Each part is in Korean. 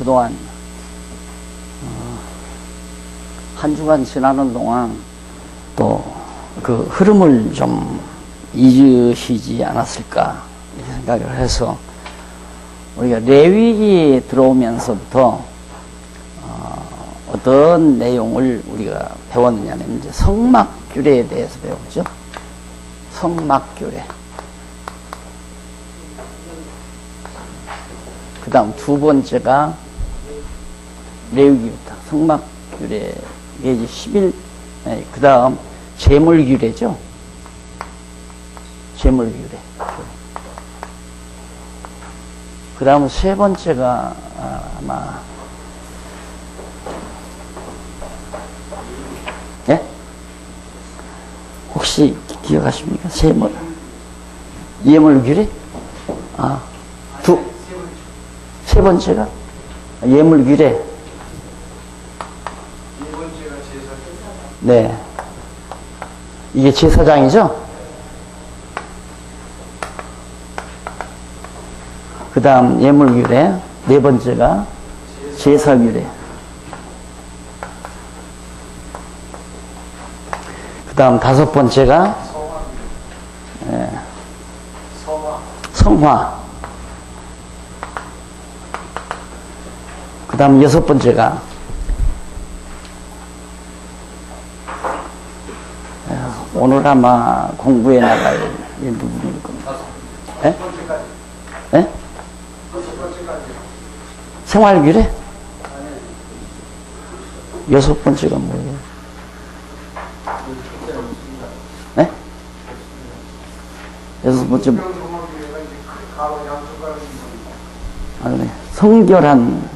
그동안 한 주간 지나는 동안 또 그 흐름을 좀 잊으시지 않았을까 생각을 해서 우리가 레위기에 들어오면서부터 어떤 내용을 우리가 배웠느냐면 이제 성막규례에 대해서 배우죠. 성막규례. 그 다음 두 번째가 레위기부터 성막규례 이제 10일, 그 다음 제물규례죠. 제물규례. 그 다음 세 번째가 아마 예? 혹시 기억하십니까? 예물규례? 세 번째가 예물규례. 네. 이게 제사장이죠? 그 다음 예물규례. 네 번째가 제사규례. 그 다음 다섯 번째가 성화. 그 다음 여섯 번째가 오늘 아마 공부해 나갈 부분일 겁니다. 예? 예? 생활규례? 여섯 번째가 뭐예요? 예? 여섯 번째 네. 성결한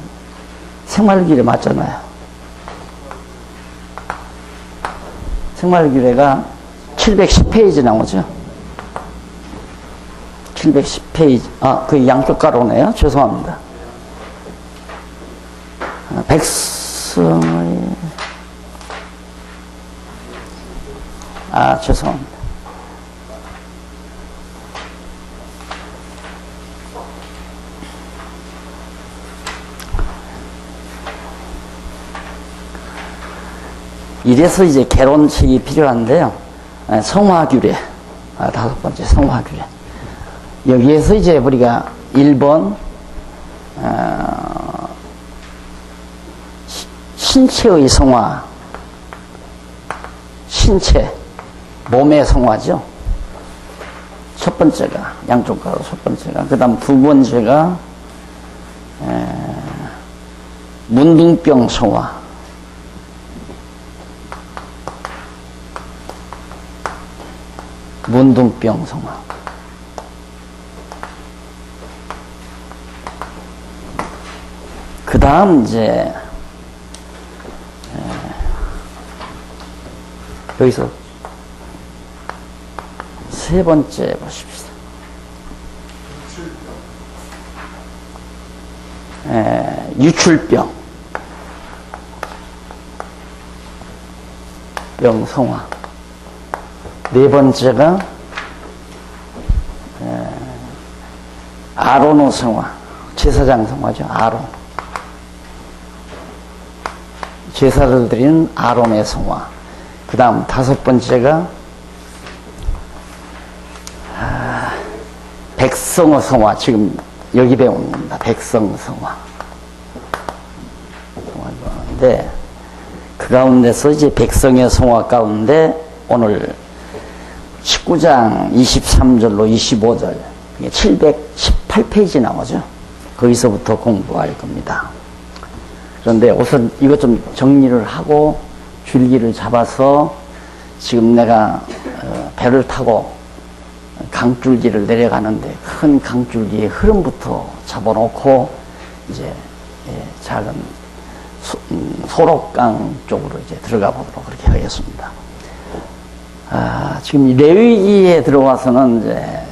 생활규례 맞잖아요. 생활규례가 710페이지 나오죠. 710페이지. 그 양쪽 가로네요. 죄송합니다. 백성의 죄송합니다. 이래서 이제 개론책이 필요한데요. 성화규례. 다섯 번째 성화규례. 여기에서 이제 우리가 1번, 신체의 성화. 신체. 몸의 성화죠. 첫 번째가, 양쪽 가로 첫 번째가. 그 다음 두 번째가, 문둥병 성화. 문둥병 성화. 그 다음 이제 여기서 세 번째 보십시다. 유출병. 병 성화. 네 번째가 아론의 성화. 제사장 성화죠. 아론. 제사를 드리는 아론의 성화. 그 다음 다섯 번째가 백성의 성화. 지금 여기 배웁니다. 백성 성화. 네. 그 가운데서 이제 백성의 성화 가운데 오늘 19장 23절로 25절 718페이지 나오죠. 거기서부터 공부할 겁니다. 그런데 우선 이것 좀 정리를 하고 줄기를 잡아서 지금 내가 배를 타고 강줄기를 내려가는데 큰 강줄기의 흐름부터 잡아놓고 이제 작은 소록강 쪽으로 이제 들어가 보도록 그렇게 하겠습니다. 지금 레위기에 들어와서는 이제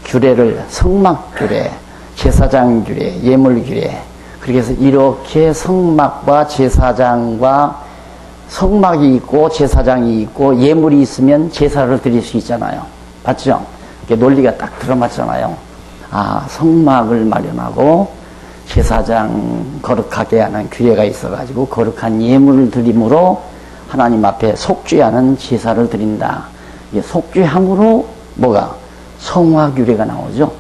규례를 성막규례, 제사장규례, 예물규례 그렇게 해서 이렇게 성막과 제사장과 성막이 있고 제사장이 있고 예물이 있으면 제사를 드릴 수 있잖아요. 맞죠? 이렇게 논리가 딱 들어맞잖아요. 성막을 마련하고 제사장 거룩하게 하는 규례가 있어가지고 거룩한 예물을 드림으로 하나님 앞에 속죄하는 제사를 드린다. 이게 속죄함으로 뭐가? 성화 규례가 나오죠.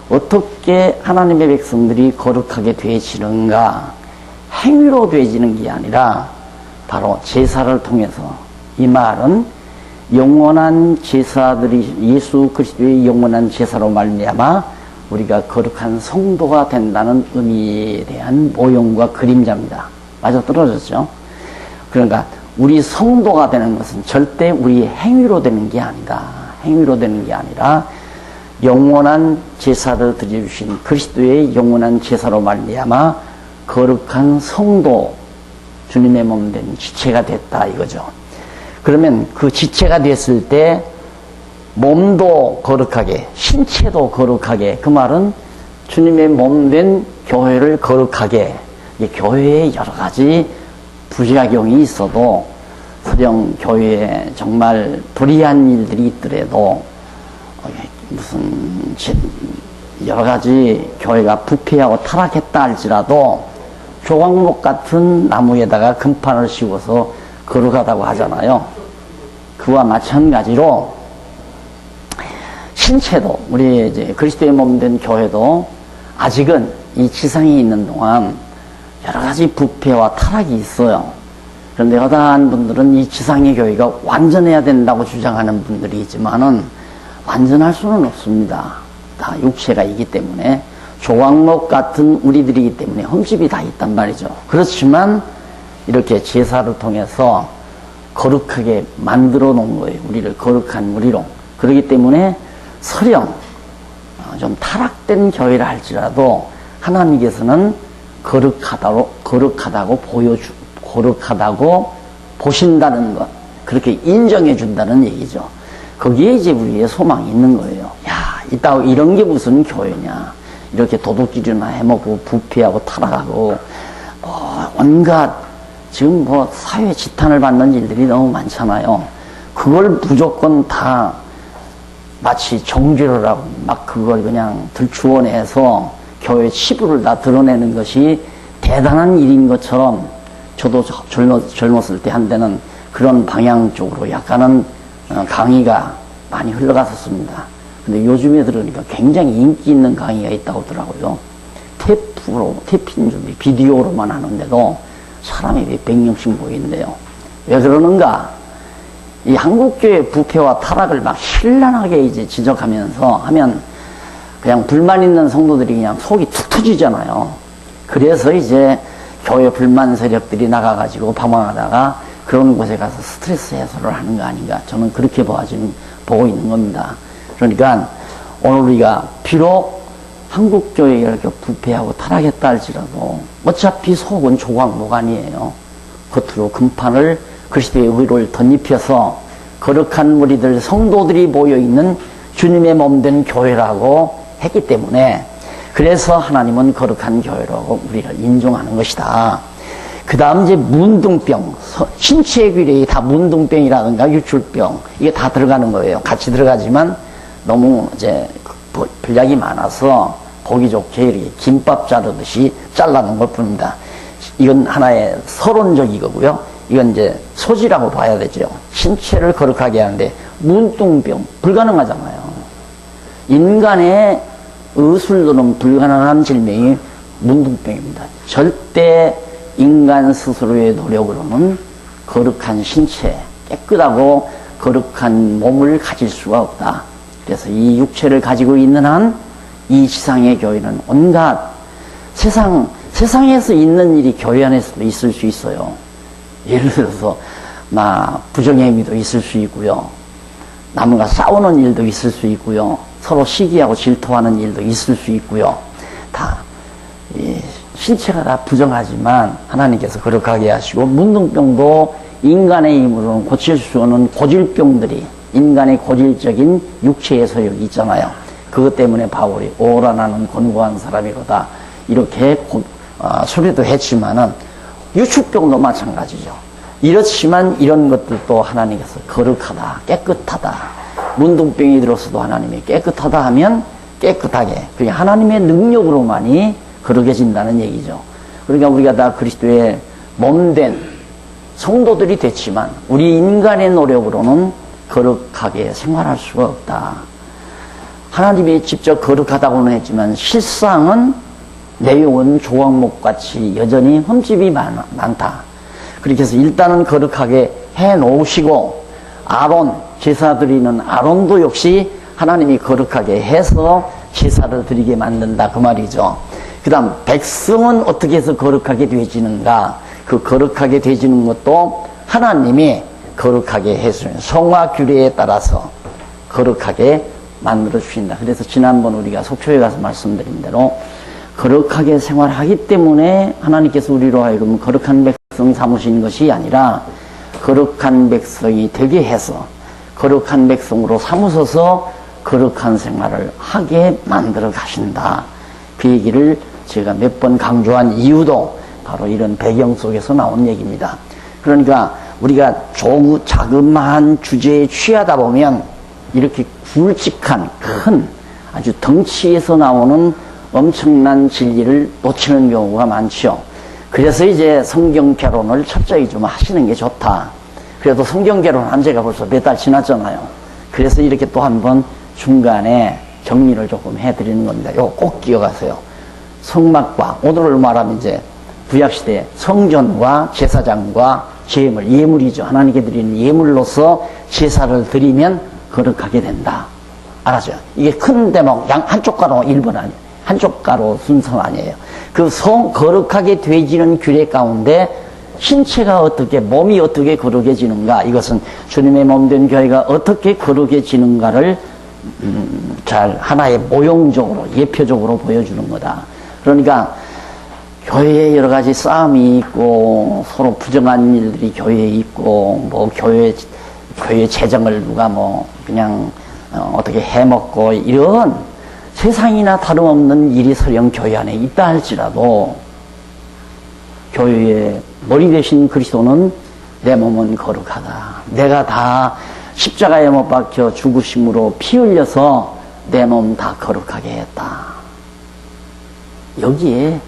어떻게 하나님의 백성들이 거룩하게 되어지는가? 행위로 되어지는 게 아니라 바로 제사를 통해서. 이 말은 영원한 제사들이 예수 그리스도의 영원한 제사로 말미암아 우리가 거룩한 성도가 된다는 의미에 대한 모형과 그림자입니다. 맞아 떨어졌죠? 그러니까 우리 성도가 되는 것은 절대 우리의 행위로 되는 게 아니다. 행위로 되는 게 아니라 영원한 제사를 드려주신 그리스도의 영원한 제사로 말미암아 거룩한 성도, 주님의 몸 된 지체가 됐다 이거죠. 그러면 그 지체가 됐을 때 몸도 거룩하게, 신체도 거룩하게, 그 말은 주님의 몸 된 교회를 거룩하게, 교회에 여러 가지 부작용이 있어도 설령 교회에 정말 불의한 일들이 있더라도 무슨 여러 가지 교회가 부패하고 타락했다 할지라도 조각목 같은 나무에다가 금판을 씌워서 거룩하다고 하잖아요. 그와 마찬가지로 신체도, 우리 이제 그리스도의 몸 된 교회도 아직은 이 지상에 있는 동안 여러 가지 부패와 타락이 있어요. 그런데 어떠한 분들은 이 지상의 교회가 완전해야 된다고 주장하는 분들이 있지만은 완전할 수는 없습니다. 다 육체가 있기 때문에, 조각목 같은 우리들이기 때문에 흠집이 다 있단 말이죠. 그렇지만 이렇게 제사를 통해서 거룩하게 만들어 놓은 거예요. 우리를 거룩한 우리로. 그렇기 때문에 설령 좀 타락된 교회라 할지라도 하나님께서는 거룩하다고 보신다는 것, 그렇게 인정해 준다는 얘기죠. 거기에 이제 우리의 소망이 있는 거예요. 야, 이런 게 무슨 교회냐. 이렇게 도둑질이나 해먹고 부패하고 타락하고 온갖 지금 사회 지탄을 받는 일들이 너무 많잖아요. 그걸 무조건 다 마치 정죄를 하고 막 그걸 그냥 들추어내서 교회 치부를 다 드러내는 것이 대단한 일인 것처럼, 저도 젊었을 때 한때는 그런 방향 쪽으로 약간은 강의가 많이 흘러갔었습니다. 근데 요즘에 들으니까 굉장히 인기 있는 강의가 있다고 하더라고요. 테이핑 준비, 비디오로만 하는데도 사람이 몇백 명씩 모인대요. 왜 그러는가? 이 한국교회 부패와 타락을 막 신랄하게 이제 지적하면서 하면 그냥 불만 있는 성도들이 그냥 속이 툭 터지잖아요. 그래서 이제 교회 불만 세력들이 나가가지고 방황하다가 그런 곳에 가서 스트레스 해소를 하는 거 아닌가. 저는 그렇게 보고 있는 겁니다. 그러니까 오늘 우리가 비록 한국교회가 이렇게 부패하고 타락했다 할지라도 어차피 속은 조각목 아니에요. 겉으로 금판을 그리스도의 의를 덧입혀서 거룩한 무리들, 성도들이 모여있는 주님의 몸된 교회라고 했기 때문에, 그래서 하나님은 거룩한 교회라고 우리를 인정하는 것이다. 그 다음 이제 문둥병, 신체의 규례이 다 문둥병이라든가 유출병, 이게 다 들어가는 거예요. 같이 들어가지만 너무 이제 분량이 많아서 보기 좋게 이렇게 김밥 자르듯이 잘라놓은 것 뿐입니다. 이건 하나의 서론적이고요. 이건 이제 소지라고 봐야 되죠. 신체를 거룩하게 하는데 문둥병, 불가능하잖아요. 인간의 의술로는 불가능한 질병이 문둥병입니다. 절대 인간 스스로의 노력으로는 거룩한 신체, 깨끗하고 거룩한 몸을 가질 수가 없다. 그래서 이 육체를 가지고 있는 한 이 지상의 교회는 온갖 세상에서 있는 일이 교회 안에서도 있을 수 있어요. 예를 들어서 부정행위도 있을 수 있고요. 남과 싸우는 일도 있을 수 있고요. 서로 시기하고 질투하는 일도 있을 수 있고요. 다 신체가 다 부정하지만 하나님께서 거룩하게 하시고, 문둥병도 인간의 힘으로는 고칠 수 없는 고질병들이, 인간의 고질적인 육체의 소욕이 있잖아요. 그것 때문에 바울이 오라 나는 권고한 사람이로다 이렇게 소리도 했지만은 유축병도 마찬가지죠. 이렇지만 이런 것들도 하나님께서 거룩하다, 깨끗하다. 문둥병이 들었어도 하나님이 깨끗하다 하면 깨끗하게, 그게 하나님의 능력으로만이 거룩해진다는 얘기죠. 그러니까 우리가 다 그리스도의 몸된 성도들이 됐지만 우리 인간의 노력으로는 거룩하게 생활할 수가 없다. 하나님이 직접 거룩하다고는 했지만 실상은 내용은 조각목같이 여전히 흠집이 많다. 그렇게 해서 일단은 거룩하게 해놓으시고 아론, 제사 드리는 아론도 역시 하나님이 거룩하게 해서 제사를 드리게 만든다 그 말이죠. 그 다음 백성은 어떻게 해서 거룩하게 되어지는가. 그 거룩하게 되어지는 것도 하나님이 거룩하게 해주는 성화 규례에 따라서 거룩하게 만들어 주신다. 그래서 지난번 우리가 속초에 가서 말씀드린 대로 거룩하게 생활하기 때문에 하나님께서 우리로 하여금 거룩한 백성 삼으신 것이 아니라 거룩한 백성이 되게 해서 거룩한 백성으로 삼으셔서 거룩한 생활을 하게 만들어 가신다. 그 얘기를 제가 몇 번 강조한 이유도 바로 이런 배경 속에서 나온 얘기입니다. 그러니까 우리가 자그마한 주제에 취하다 보면 이렇게 굵직한 큰 아주 덩치에서 나오는 엄청난 진리를 놓치는 경우가 많죠. 그래서 이제 성경 개론을 철저히 좀 하시는 게 좋다. 그래도 성경 개론 한 지가 벌써 몇 달 지났잖아요. 그래서 이렇게 또 한번 중간에 정리를 조금 해드리는 겁니다. 이거 꼭 기억하세요. 성막과 오늘을 말하면 이제 구약시대 성전과 제사장과 예물이죠. 하나님께 드리는 예물로서 제사를 드리면 거룩하게 된다. 알았죠? 이게 큰 대목, 한쪽 가로 1번 아니에요. 한쪽 가로 순서 아니에요. 그 거룩하게 되지는 규례 가운데 신체가 어떻게, 몸이 어떻게 거룩해지는가, 이것은 주님의 몸된 교회가 어떻게 거룩해지는가를 잘 하나의 모형적으로, 예표적으로 보여주는 거다. 그러니까 교회에 여러 가지 싸움이 있고 서로 부정한 일들이 교회에 있고 뭐 교회 재정을 누가 뭐 그냥 어떻게 해먹고 이런 세상이나 다름없는 일이 설령 교회 안에 있다 할지라도 교회의 머리 대신 그리스도는 내 몸은 거룩하다. 내가 다 십자가에 못 박혀 죽으심으로 피 흘려서 내 몸 다 거룩하게 했다. 여기에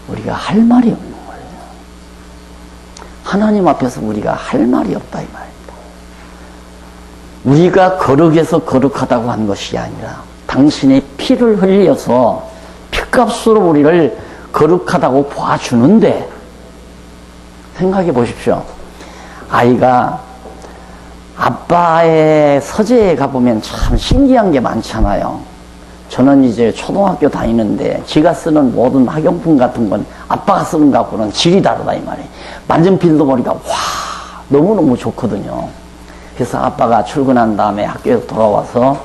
우리가 할 말이 없는 거예요. 하나님 앞에서 우리가 할 말이 없다 이 말입니다. 우리가 거룩해서 거룩하다고 한 것이 아니라 당신의 피를 흘려서 피값으로 우리를 거룩하다고 봐주는데, 생각해 보십시오. 아이가 아빠의 서재에 가보면 참 신기한 게 많잖아요. 저는 이제 초등학교 다니는데 지가 쓰는 모든 학용품 같은 건 아빠가 쓰는 것하고는 질이 다르다 이 말이에요. 만년필도 보니까 와 너무너무 좋거든요. 그래서 아빠가 출근한 다음에 학교에서 돌아와서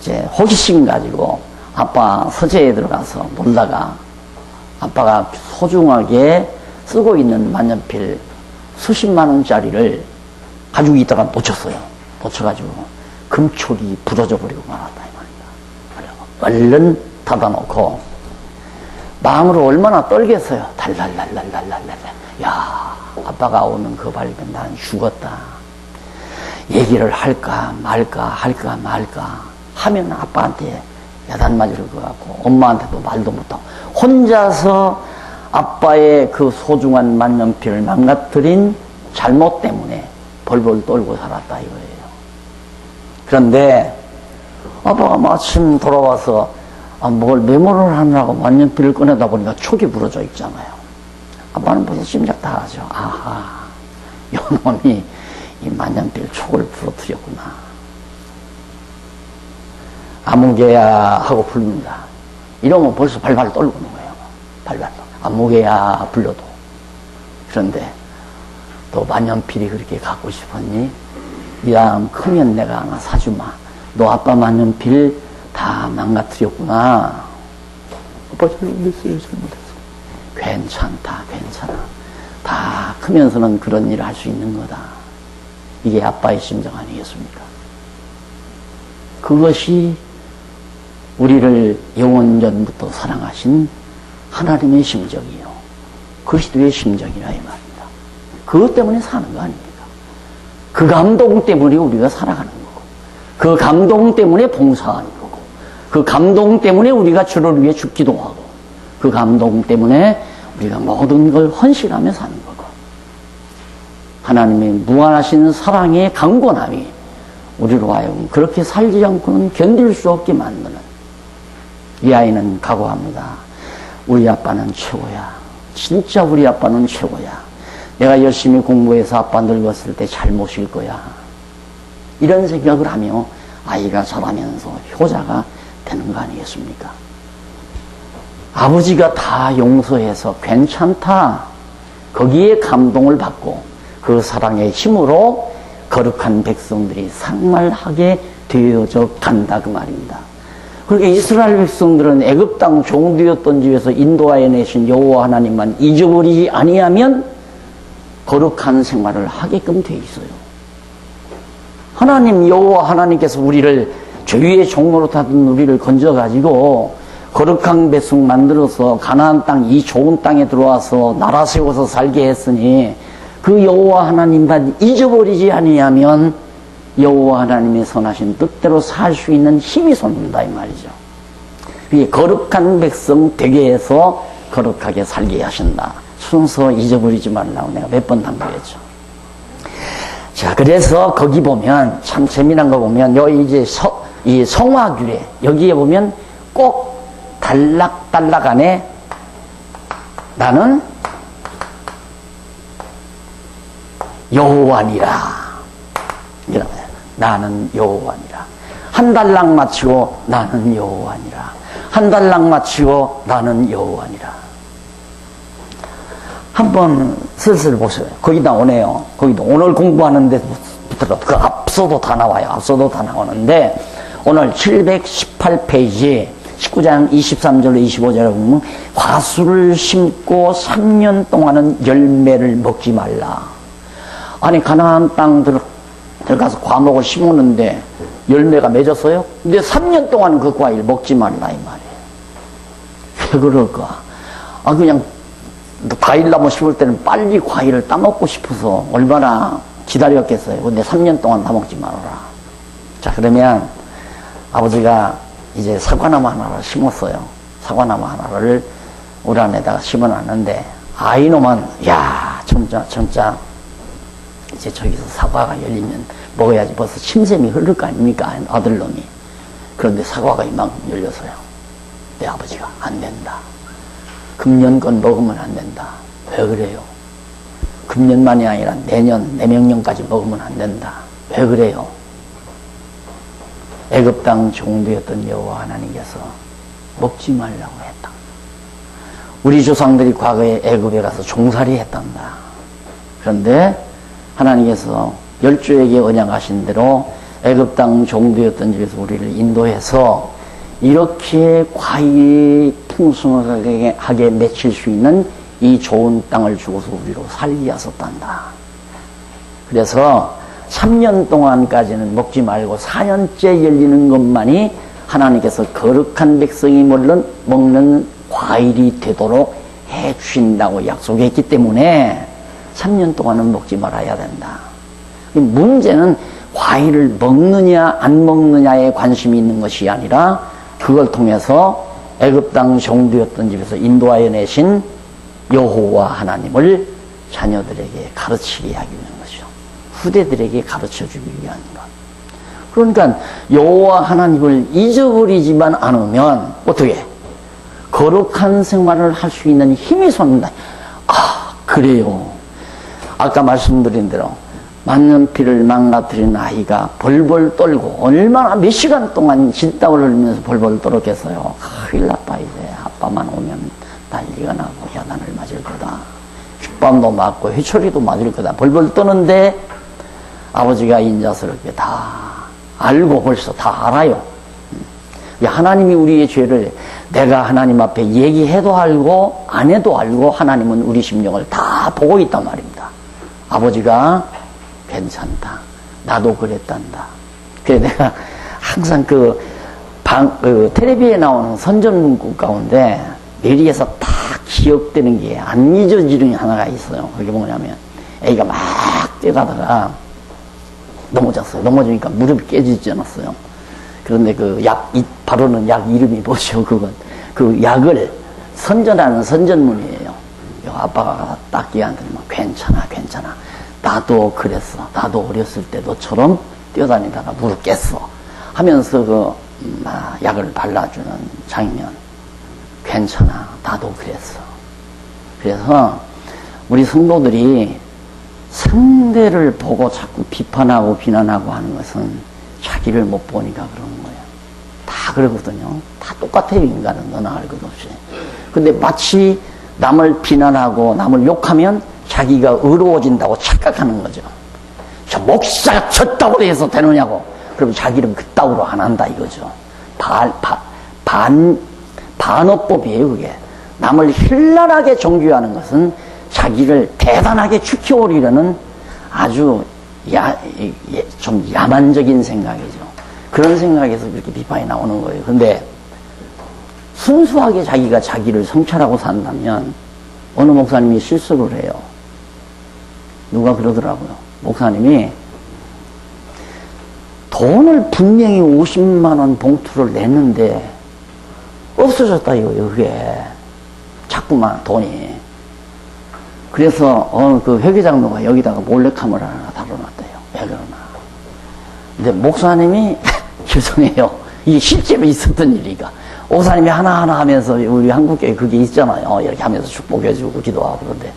이제 호기심 가지고 아빠 서재에 들어가서 놀다가 아빠가 소중하게 쓰고 있는 만년필 수십만 원짜리를 가지고 있다가 놓쳤어요. 놓쳐가지고 금촉이 부러져 버리고 말았다 이 말이다. 얼른 닫아놓고 마음으로 얼마나 떨겠어요. 달랄랄랄랄랄랄. 야, 아빠가 오면 그 발견 난 죽었다. 얘기를 할까 말까 하면 아빠한테 야단 맞을 것 같고 엄마한테도 말도 못하고 혼자서 아빠의 그 소중한 만년필을 망가뜨린 잘못 때문에 벌벌 떨고 살았다 이거예요. 그런데 아빠가 마침 돌아와서 뭘 메모를 하느라고 만년필을 꺼내다 보니까 촉이 부러져 있잖아요. 아빠는 벌써 짐작 다 하죠. 아하, 요놈이 이 만년필 촉을 부러뜨렸구나. 아무개야 하고 부릅니다. 이러면 벌써 발발 떨고 있는 거예요. 발발. 아무개야 불러도. 그런데 너 만년필이 그렇게 갖고 싶었니? 이 다음 크면 내가 하나 사주마. 너 아빠 만년필 다 망가뜨렸구나. 아빠 잘못했어요. 괜찮다. 다 크면서는 그런 일을 할 수 있는 거다. 이게 아빠의 심정 아니겠습니까? 그것이 우리를 영원전부터 사랑하신 하나님의 심정이요. 그리스도의 심정이라 이 말입니다. 그것 때문에 사는 거 아닙니까? 그 감동 때문에 우리가 살아가는 거고, 그 감동 때문에 봉사하는 거고, 그 감동 때문에 우리가 주를 위해 죽기도 하고, 그 감동 때문에 우리가 모든 걸 헌신하며 사는 거고, 하나님의 무한하신 사랑의 강권함이 우리로 하여금 그렇게 살지 않고는 견딜 수 없게 만드는, 이 아이는 각오합니다. 우리 아빠는 최고야. 진짜 우리 아빠는 최고야. 내가 열심히 공부해서 아빠 늙었을 때 잘 모실 거야. 이런 생각을 하며 아이가 자라면서 효자가 되는 거 아니겠습니까? 아버지가 다 용서해서 괜찮다. 거기에 감동을 받고 그 사랑의 힘으로 거룩한 백성들이 상말하게 되어져 간다, 그 말입니다. 그러니까 이스라엘 백성들은 애굽 땅 종되었던 집에서 인도하여 내신 여호와 하나님만 잊어버리지 아니하면 거룩한 생활을 하게끔 돼 있어요. 하나님 여호와 하나님께서 우리를 죄의 종로로 타던 우리를 건져가지고 거룩한 백성 만들어서 가나안 땅, 이 좋은 땅에 들어와서 나라 세워서 살게 했으니 그 여호와 하나님만 잊어버리지 아니하면 여호와 하나님의 선하신 뜻대로 살 수 있는 힘이 솟는다, 이 말이죠. 이 거룩한 백성 되게 해서 거룩하게 살게 하신다. 순서 잊어버리지 말라고 내가 몇 번 당부했죠. 자, 그래서 거기 보면 참 재미난 거 보면 여기 이제 이 성화규례 여기에 보면 꼭 단락 안에 나는 여호와니라. 이러면 나는 여호와니라. 한 달락 마치고 나는 여호와니라. 한 달락 마치고 나는 여호와니라. 한번 슬슬 보세요. 거기 나오네요. 거기도 오늘 공부하는 데부터 그 앞서도 다 나와요. 앞서도 다 나오는데 오늘 718페이지 19장 23절로 25절에 보면 과수를 심고 3년 동안은 열매를 먹지 말라. 아니 가나안 땅 들어가서 과목을 심었는데 열매가 맺었어요? 근데 3년 동안 그 과일 먹지 말라, 이 말이에요. 왜 그럴까? 그냥 과일나무 심을 때는 빨리 과일을 따먹고 싶어서 얼마나 기다렸겠어요. 근데 3년 동안 따먹지 말아라. 자, 그러면 아버지가 이제 사과나무 하나를 심었어요. 사과나무 하나를 우리 안에다가 심어놨는데 아이놈은 야 진짜 이제 저기서 사과가 열리면 먹어야지 벌써 침샘이 흐를 거 아닙니까, 아들놈이. 그런데 사과가 이만큼 열렸어요. 내 아버지가 안 된다. 금년 건 먹으면 안 된다. 왜 그래요? 금년만이 아니라 내명년까지 먹으면 안 된다. 왜 그래요? 애굽 땅 종되었던 여호와 하나님께서 먹지 말라고 했다. 우리 조상들이 과거에 애굽에 가서 종살이 했단다. 그런데 하나님께서 열조에게 언약하신 대로 애굽 땅 종되었던 집에서 우리를 인도해서 이렇게 과일이 풍성하게 맺힐 수 있는 이 좋은 땅을 주고서 우리로 살게 하셨단다. 그래서 3년 동안까지는 먹지 말고 4년째 열리는 것만이 하나님께서 거룩한 백성이 먹는 과일이 되도록 해 주신다고 약속했기 때문에 3년 동안은 먹지 말아야 된다. 문제는 과일을 먹느냐 안 먹느냐에 관심이 있는 것이 아니라 그걸 통해서 애굽 땅 종되었던 집에서 인도하여 내신 여호와 하나님을 자녀들에게 가르치게 하기 위한 것이죠. 후대들에게 가르쳐주기 위한 것. 그러니까 여호와 하나님을 잊어버리지만 않으면 어떻게? 거룩한 생활을 할 수 있는 힘이 솟는다. 그래요. 아까 말씀드린 대로 만년필을 망가뜨린 아이가 벌벌 떨고 얼마나 몇 시간 동안 진땀을 흘리면서 벌벌 떨었겠어요. 큰일 났다 이제. 아빠만 오면 난리가 나고 야단을 맞을 거다. 휘밤도 맞고 회초리도 맞을 거다. 벌벌 떠는데 아버지가 인자스럽게 다 알고 벌써 다 알아요. 하나님이 우리의 죄를 내가 하나님 앞에 얘기해도 알고 안 해도 알고 하나님은 우리 심령을 다 보고 있단 말입니다. 아버지가 괜찮다. 나도 그랬단다. 그래서 내가 항상 텔레비에 나오는 선전문구 가운데 뇌리에서 다 기억되는 게 안 잊어지는 게 하나가 있어요. 그게 뭐냐면 애기가 막 뛰다가 넘어졌어요. 넘어지니까 무릎이 깨지지 않았어요. 그런데 바르는 약 이름이 뭐죠? 그 약을 선전하는 선전문이에요. 아빠가 딱 얘한테 괜찮아, 괜찮아. 나도 그랬어. 나도 어렸을 때 너처럼 뛰어다니다가 무릎 깼어. 하면서 약을 발라주는 장면. 괜찮아. 나도 그랬어. 그래서 우리 성도들이 상대를 보고 자꾸 비판하고 비난하고 하는 것은 자기를 못 보니까 그러는 거예요. 다 그러거든요. 다 똑같아요, 인간은. 너나 할 것 없이. 근데 마치 남을 비난하고 남을 욕하면 자기가 의로워진다고 착각하는 거죠. 저 목사가 졌다고 해서 되느냐고. 그럼 자기는 그따위로 안 한다 이거죠. 반어법이에요, 그게. 남을 현란하게 정죄하는 것은 자기를 대단하게 추키오리려는 아주 좀 야만적인 생각이죠. 그런 생각에서 그렇게 비판이 나오는 거예요. 근데 순수하게 자기가 자기를 성찰하고 산다면 어느 목사님이 실수를 해요. 누가 그러더라고요. 목사님이 돈을 분명히 50만 원 봉투를 냈는데 없어졌다 이거예요. 그게 자꾸만 돈이. 그래서 그 회계장로가 여기다가 몰래카메라 하나 달아놨대요. 왜 그러나. 근데 목사님이 죄송해요. 이게 실제로 있었던 일이니까. 목사님이 하나하나 하면서 우리 한국교회 그게 있잖아요. 이렇게 하면서 축복해주고 기도하고 그런데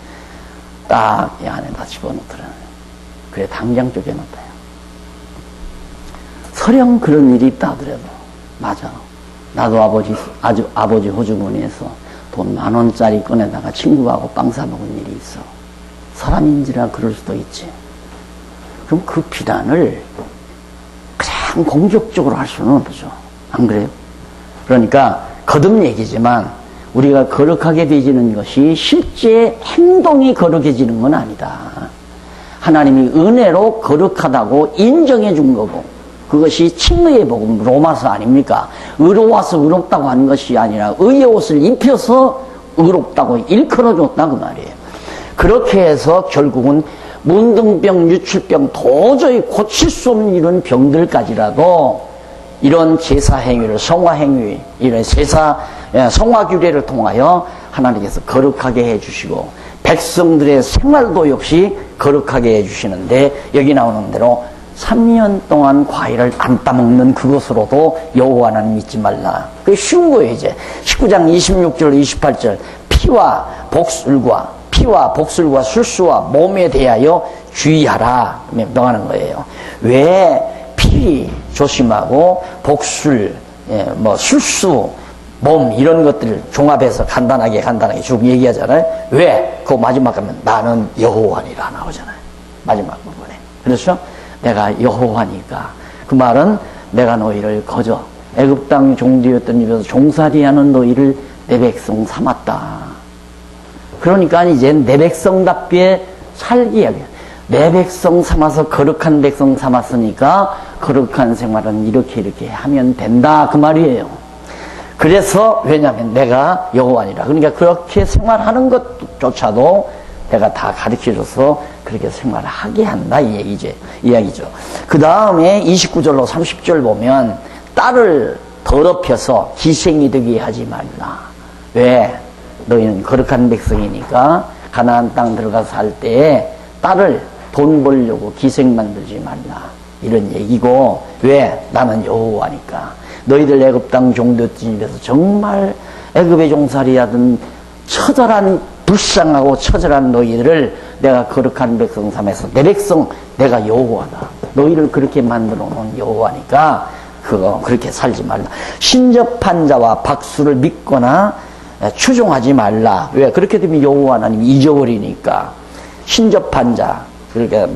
딱 이 안에다 집어넣더라고요. 그래 당장 쪼개놨다요. 설령 그런 일이 있다 하더라도 맞아. 나도 아버지 호주머니에서 돈 10,000원짜리 꺼내다가 친구하고 빵 사먹은 일이 있어. 사람인지라 그럴 수도 있지. 그럼 그 비난을 가장 공격적으로 할 수는 없죠. 안 그래요? 그러니까 거듭 얘기지만 우리가 거룩하게 되지는 것이 실제 행동이 거룩해지는 건 아니다. 하나님이 은혜로 거룩하다고 인정해 준 거고 그것이 칭의의 복음 로마서 아닙니까? 의로워서 의롭다고 하는 것이 아니라 의의 옷을 입혀서 의롭다고 일컬어줬다 그 말이에요. 그렇게 해서 결국은 문둥병, 유출병 도저히 고칠 수 없는 이런 병들까지라도 이런 제사 행위를 성화 행위, 이런 성화 규례를 통하여 하나님께서 거룩하게 해주시고 백성들의 생활도 역시 거룩하게 해주시는데 여기 나오는 대로 3년 동안 과일을 안 따먹는 그것으로도 여호와 하나님 믿지 말라. 그게 쉬운 거예요. 이제 19장 26절 28절 피와 복술과 술수와 몸에 대하여 주의하라 명하는 거예요. 왜 피 조심하고 복술, 술수, 몸 이런 것들을 종합해서 간단하게 쭉 얘기하잖아요. 왜? 그 마지막 가면 나는 여호와니라 나오잖아요. 마지막 부분에. 그렇죠? 내가 여호와니까. 그 말은 내가 너희를 거저 애굽 땅 종되었던 입에서 종살이하는 너희를 내 백성 삼았다. 그러니까 이제 내 백성답게 살기 하게. 내 백성 삼아서 거룩한 백성 삼았으니까 거룩한 생활은 이렇게 하면 된다 그 말이에요. 그래서 왜냐하면 내가 여호와니라. 그러니까 그렇게 생활하는 것조차도 내가 다 가르쳐줘서 그렇게 생활을 하게 한다 이 이야기죠. 그 다음에 29절로 30절 보면 딸을 더럽혀서 기생이 되게 하지 말라. 왜? 너희는 거룩한 백성이니까 가나안 땅 들어가서 살 때에 딸을 돈 벌려고 기생 만들지 말라. 이런 얘기고 왜? 나는 여호와니까. 너희들 애굽 땅 종되었던 입에서 정말 애굽의 종살이 하던 처절한 불쌍하고 처절한 너희들을 내가 거룩한 백성 삼아서 내 백성 내가 여호와다. 너희를 그렇게 만들어 놓은 여호와니까 그렇게 살지 말라. 신접한 자와 박수를 믿거나 추종하지 말라. 왜? 그렇게 되면 여호와 하나님이 잊어버리니까. 신접한 자, 그러니까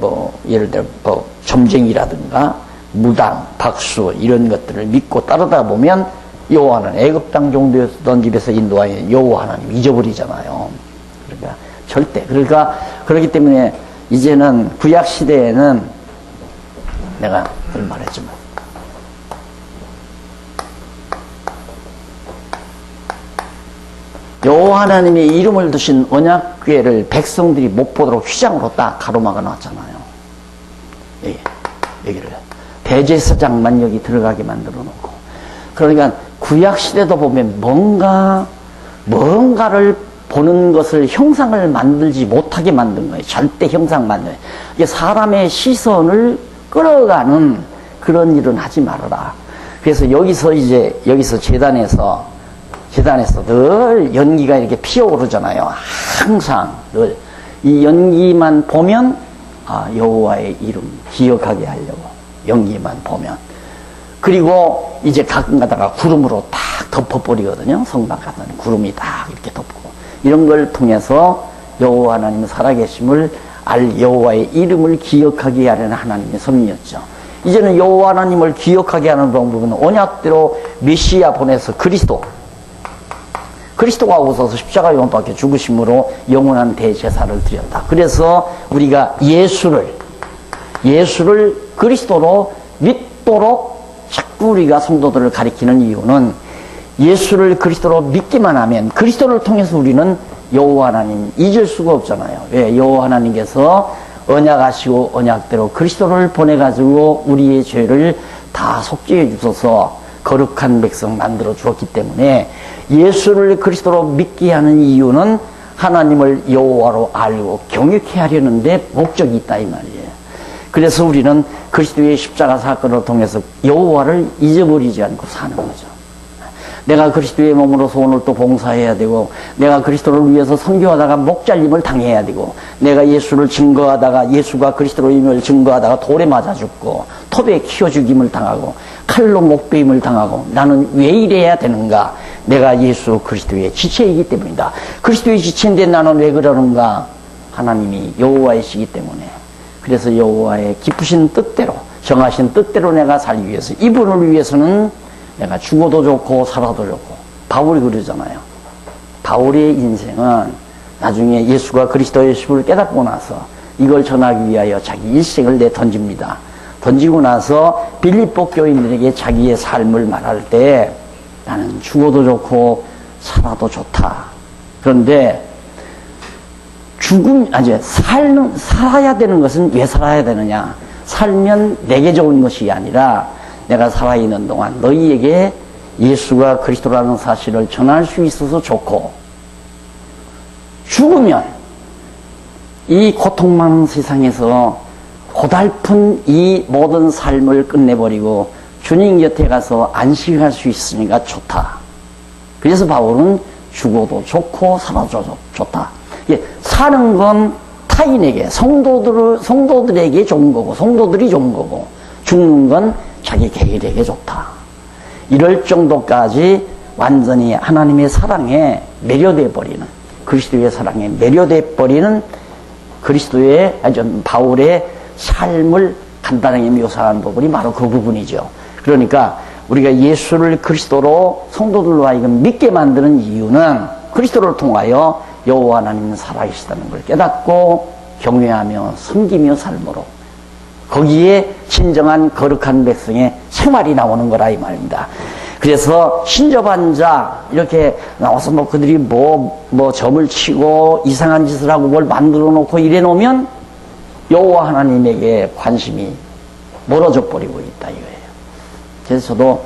예를 들어 점쟁이라든가 무당, 박수 이런 것들을 믿고 따르다 보면 여호와는 애굽 땅 종되었던 집에서 인도하여 여호와 하나님 잊어버리잖아요. 그러니까 절대. 그렇기 때문에 이제는 구약 시대에는 내가 늘 말했지만 여호와 하나님의 이름을 두신 언약궤를 백성들이 못 보도록 휘장으로 딱 가로막아 놨잖아요. 여기를 대제사장만 여기 들어가게 만들어 놓고. 그러니까 구약 시대도 보면 뭔가 뭔가를 보는 것을 형상을 만들지 못하게 만든 거예요. 절대 형상 만들어요. 이게 사람의 시선을 끌어가는 그런 일은 하지 말아라. 그래서 여기서 재단에서 늘 연기가 이렇게 피어오르잖아요. 항상 늘 이 연기만 보면 여호와의 이름 기억하게 하려고 연기만 보면. 그리고 이제 가끔 가다가 구름으로 딱 덮어버리거든요. 성막 같은 구름이 딱 이렇게 덮고, 이런 걸 통해서 여호와 하나님 살아계심을 여호와의 이름을 기억하게 하려는 하나님의 섭리였죠. 이제는 여호와 하나님을 기억하게 하는 방법은 언약대로 메시아 보내서 그리스도가 오셔서 십자가 못 박혀 죽으심으로 영원한 대제사를 드렸다. 그래서 우리가 예수를 그리스도로 믿도록 자꾸 우리가 성도들을 가리키는 이유는, 예수를 그리스도로 믿기만 하면 그리스도를 통해서 우리는 여호와 하나님 잊을 수가 없잖아요. 왜? 여호와 하나님께서 언약하시고 언약대로 그리스도를 보내가지고 우리의 죄를 다 속죄해 주셔서 거룩한 백성 만들어 주었기 때문에, 예수를 그리스도로 믿게 하는 이유는 하나님을 여호와로 알고 경외케 하려는데 목적이 있다 이 말이에요. 그래서 우리는 그리스도의 십자가 사건을 통해서 여호와를 잊어버리지 않고 사는 거죠. 내가 그리스도의 몸으로서 오늘 또 봉사해야 되고, 내가 그리스도를 위해서 선교하다가 목잘림을 당해야 되고, 내가 예수를 증거하다가 예수가 그리스도임을 증거하다가 돌에 맞아 죽고 톱에 키워 죽임을 당하고 칼로 목베임을 당하고, 나는 왜 이래야 되는가? 내가 예수 그리스도의 지체이기 때문이다. 그리스도의 지체인데 나는 왜 그러는가? 하나님이 여호와이시기 때문에. 그래서 여호와의 깊으신 뜻대로, 정하신 뜻대로 내가 살기 위해서, 이분을 위해서는 내가 죽어도 좋고 살아도 좋고. 바울이 그러잖아요. 바울의 인생은 나중에 예수가 그리스도의 십을 깨닫고 나서 이걸 전하기 위하여 자기 일생을 내던집니다. 던지고 나서 빌립보 교인들에게 자기의 삶을 말할 때, 나는 죽어도 좋고 살아도 좋다. 그런데 살아야 되는 것은 왜 살아야 되느냐? 살면 내게 좋은 것이 아니라 내가 살아있는 동안 너희에게 예수가 그리스도라는 사실을 전할 수 있어서 좋고, 죽으면 이 고통 많은 세상에서 고달픈 이 모든 삶을 끝내버리고 주님 곁에 가서 안식할 수 있으니까 좋다. 그래서 바울은 죽어도 좋고 살아도 좋다. 사는 건 타인에게, 성도들에게 좋은 거고, 성도들이 좋은 거고, 죽는 건 자기 개인에게 좋다. 이럴 정도까지 완전히 하나님의 사랑에 매료돼 버리는, 그리스도의 사랑에 매료돼 버리는 바울의 삶을 간단하게 묘사한 부분이 바로 그 부분이죠. 그러니까 우리가 예수를 그리스도로 성도들로 하여금 믿게 만드는 이유는 그리스도를 통하여 여호와 하나님은 살아계시다는 걸 깨닫고 경외하며 섬기며 삶으로, 거기에 진정한 거룩한 백성의 생활이 나오는 거라 이 말입니다. 그래서 신접한 자 이렇게 나와서 그들이 점을 치고 이상한 짓을 하고 뭘 만들어 놓고 이래 놓으면 여호와 하나님에게 관심이 멀어져 버리고 있다 이거예요. 그래서 저도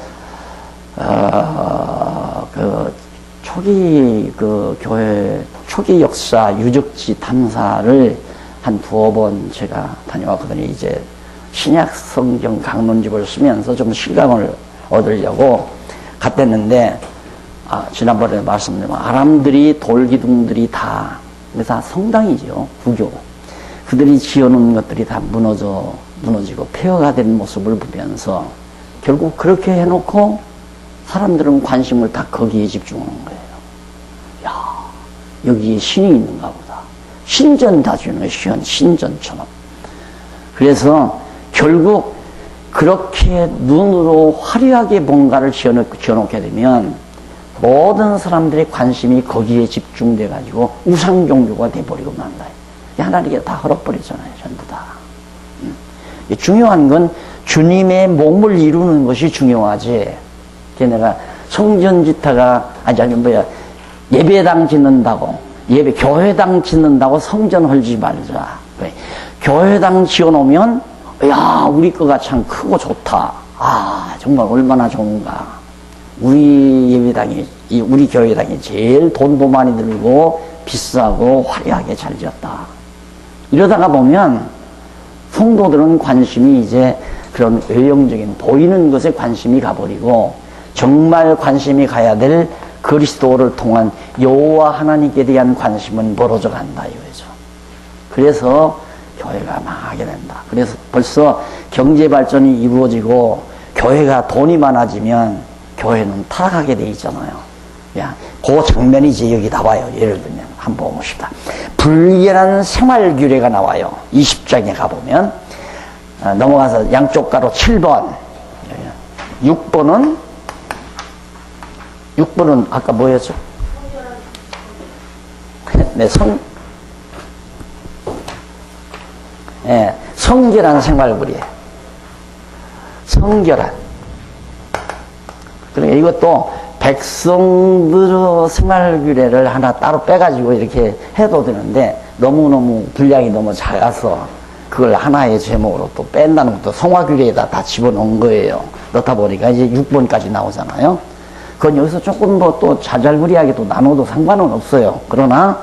교회 초기 역사 유적지 탐사를 한 2번 제가 다녀왔거든요. 이제 신약 성경 강론집을 쓰면서 좀 실감을 얻으려고 갔댔는데, 지난번에 말씀드린 아람들이 돌기둥들이 다 성당이죠. 구교. 그들이 지어놓은 것들이 다 무너지고 폐허가 된 모습을 보면서 결국 그렇게 해놓고 사람들은 관심을 다 거기에 집중하는 거예요. 야, 여기에 신이 있는가 보다. 신전다주는 신전처럼. 그래서 결국 그렇게 눈으로 화려하게 뭔가를 지어놓게 되면 모든 사람들의 관심이 거기에 집중돼 가지고 우상 종교가 돼버리고 만다. 하나님께 다 헐어버리잖아요. 전부 다. 중요한 건 주님의 몸을 이루는 것이 중요하지. 걔네가 성전지타가 예배당 짓는다고, 교회당 짓는다고 성전 헐지 말자. 왜? 교회당 지어놓으면 야, 우리 거가 참 크고 좋다. 정말 얼마나 좋은가. 우리 예배당이 이 우리 교회당이 제일 돈도 많이 들고 비싸고 화려하게 잘 지었다. 이러다가 보면 성도들은 관심이 이제 그런 외형적인 보이는 것에 관심이 가버리고 정말 관심이 가야 될 그리스도를 통한 여호와 하나님께 대한 관심은 멀어져 간다 이거죠. 그래서 교회가 망하게 된다. 그래서 벌써 경제 발전이 이루어지고 교회가 돈이 많아지면 교회는 타락하게 돼 있잖아요. 야, 그 장면이 이제 여기 나와요. 예를 들면 한번 봅시다. 불결한 생활 규례가 나와요. 20장에 가보면 넘어가서 양쪽 가로 7번 6번은 아까 뭐였죠? 네, 성결한 생활불이에요. 성결한. 그러니까 이것도 백성들의 생활규례를 하나 따로 빼가지고 이렇게 해도 되는데 너무너무 분량이 너무 작아서 그걸 하나의 제목으로 또 뺀다는 것도 성화규례에다 다 집어넣은 거예요. 넣다 보니까 이제 6번까지 나오잖아요. 그건 여기서 조금 더 또 자잘구리하게 또 나눠도 상관은 없어요. 그러나